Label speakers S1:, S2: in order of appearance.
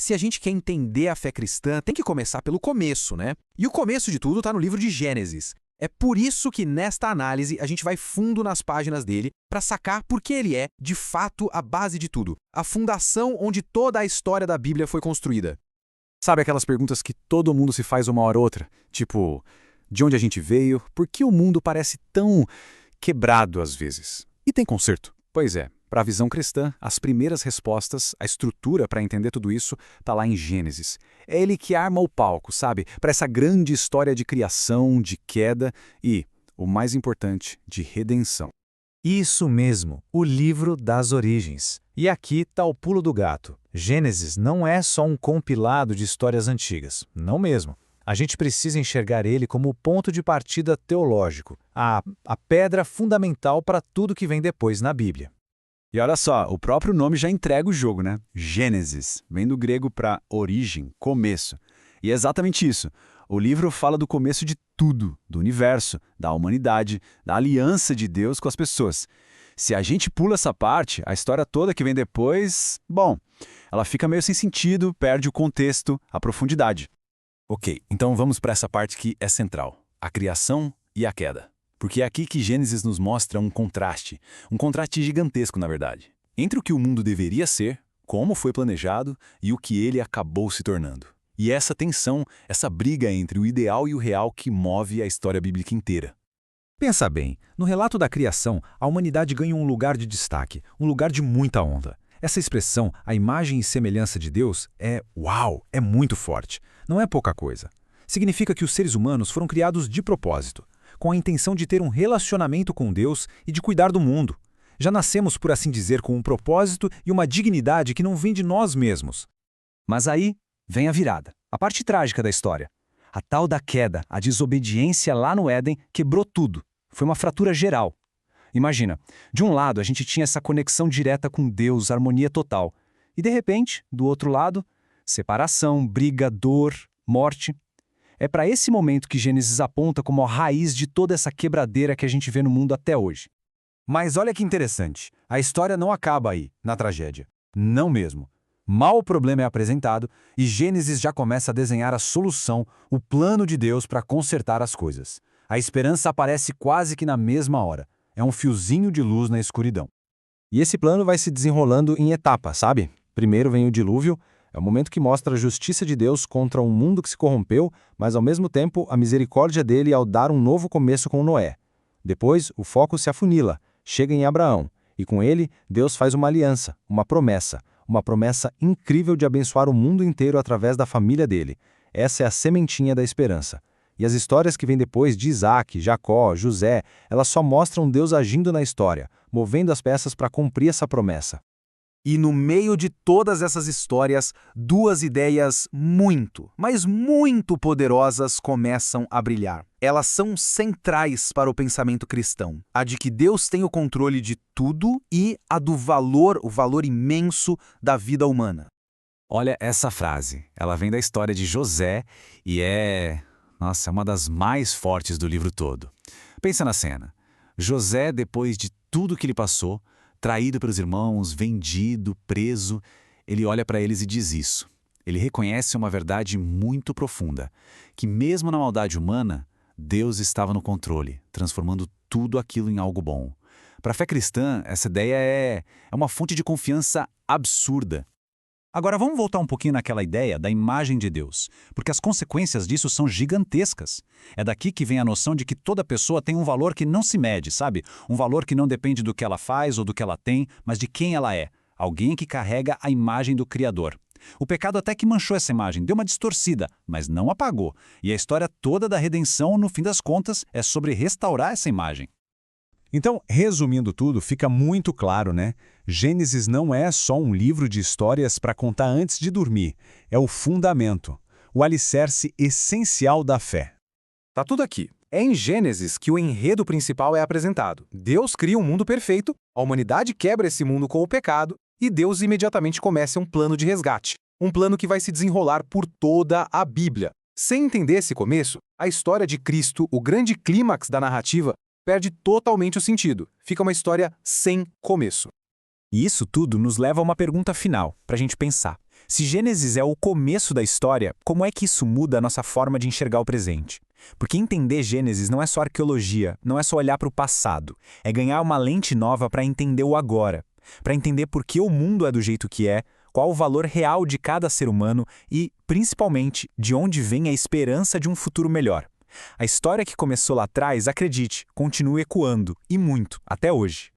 S1: Se a gente quer entender a fé cristã, tem que começar pelo começo, né? E o começo de tudo está no livro de Gênesis. É por isso que nesta análise a gente vai fundo nas páginas dele para sacar por que ele é, de fato, a base de tudo, a fundação onde toda a história da Bíblia foi construída.
S2: Sabe aquelas perguntas que todo mundo se faz uma hora ou outra? Tipo, de onde a gente veio? Por que o mundo parece tão quebrado às vezes? E tem conserto? Pois é, para a visão cristã, as primeiras respostas, a estrutura para entender tudo isso, está lá em Gênesis. É ele que arma o palco, sabe? Para essa grande história de criação, de queda e, o mais importante, de redenção.
S3: Isso mesmo, o livro das origens. E aqui está o pulo do gato. Gênesis não é só um compilado de histórias antigas, não mesmo. A gente precisa enxergar ele como o ponto de partida teológico, a pedra fundamental para tudo que vem depois na Bíblia.
S2: E olha só, o próprio nome já entrega o jogo, né? Gênesis, vem do grego para origem, começo. E é exatamente isso. O livro fala do começo de tudo, do universo, da humanidade, da aliança de Deus com as pessoas. Se a gente pula essa parte, a história toda que vem depois, bom, ela fica meio sem sentido, perde o contexto, a profundidade. Ok, então vamos para essa parte que é central, a criação e a queda. Porque é aqui que Gênesis nos mostra um contraste gigantesco, na verdade, entre o que o mundo deveria ser, como foi planejado, e o que ele acabou se tornando. E essa tensão, essa briga entre o ideal e o real que move a história bíblica inteira.
S3: Pensa bem, no relato da criação, a humanidade ganha um lugar de destaque, um lugar de muita honra. Essa expressão, a imagem e semelhança de Deus, é muito forte. Não é pouca coisa. Significa que os seres humanos foram criados de propósito, com a intenção de ter um relacionamento com Deus e de cuidar do mundo. Já nascemos, por assim dizer, com um propósito e uma dignidade que não vem de nós mesmos.
S4: Mas aí vem a virada, a parte trágica da história. A tal da queda, a desobediência lá no Éden quebrou tudo. Foi uma fratura geral. Imagina, de um lado a gente tinha essa conexão direta com Deus, harmonia total. E de repente, do outro lado, separação, briga, dor, morte. É para esse momento que Gênesis aponta como a raiz de toda essa quebradeira que a gente vê no mundo até hoje.
S3: Mas olha que interessante, a história não acaba aí, na tragédia. Não mesmo. Mal o problema é apresentado e Gênesis já começa a desenhar a solução, o plano de Deus para consertar as coisas. A esperança aparece quase que na mesma hora. É um fiozinho de luz na escuridão. E esse plano vai se desenrolando em etapas, sabe? Primeiro vem o dilúvio, é o momento que mostra a justiça de Deus contra um mundo que se corrompeu, mas ao mesmo tempo a misericórdia dele ao dar um novo começo com Noé. Depois, o foco se afunila, chega em Abraão, e com ele, Deus faz uma aliança, uma promessa incrível de abençoar o mundo inteiro através da família dele. Essa é a sementinha da esperança. E as histórias que vêm depois de Isaac, Jacó, José, elas só mostram Deus agindo na história, movendo as peças para cumprir essa promessa.
S1: E no meio de todas essas histórias, duas ideias mas muito poderosas começam a brilhar. Elas são centrais para o pensamento cristão. A de que Deus tem o controle de tudo e a do valor, o valor imenso da vida humana.
S2: Olha essa frase, ela vem da história de José e é uma das mais fortes do livro todo. Pensa na cena. José, depois de tudo que ele passou, traído pelos irmãos, vendido, preso, ele olha para eles e diz isso. Ele reconhece uma verdade muito profunda, que mesmo na maldade humana, Deus estava no controle, transformando tudo aquilo em algo bom. Para a fé cristã, essa ideia é uma fonte de confiança absurda.
S4: Agora vamos voltar um pouquinho naquela ideia da imagem de Deus, porque as consequências disso são gigantescas. É daqui que vem a noção de que toda pessoa tem um valor que não se mede, sabe? Um valor que não depende do que ela faz ou do que ela tem, mas de quem ela é. Alguém que carrega a imagem do Criador. O pecado até que manchou essa imagem, deu uma distorcida, mas não apagou. E a história toda da redenção, no fim das contas, é sobre restaurar essa imagem.
S3: Então, resumindo tudo, fica muito claro, né? Gênesis não é só um livro de histórias para contar antes de dormir. É o fundamento, o alicerce essencial da fé.
S1: Tá tudo aqui. É em Gênesis que o enredo principal é apresentado. Deus cria um mundo perfeito, a humanidade quebra esse mundo com o pecado e Deus imediatamente começa um plano de resgate. Um plano que vai se desenrolar por toda a Bíblia. Sem entender esse começo, a história de Cristo, o grande clímax da narrativa, perde totalmente o sentido. Fica uma história sem começo.
S5: E isso tudo nos leva a uma pergunta final, para a gente pensar. Se Gênesis é o começo da história, como é que isso muda a nossa forma de enxergar o presente? Porque entender Gênesis não é só arqueologia, não é só olhar para o passado. É ganhar uma lente nova para entender o agora. Para entender por que o mundo é do jeito que é, qual o valor real de cada ser humano e, principalmente, de onde vem a esperança de um futuro melhor. A história que começou lá atrás, acredite, continua ecoando, e muito, até hoje.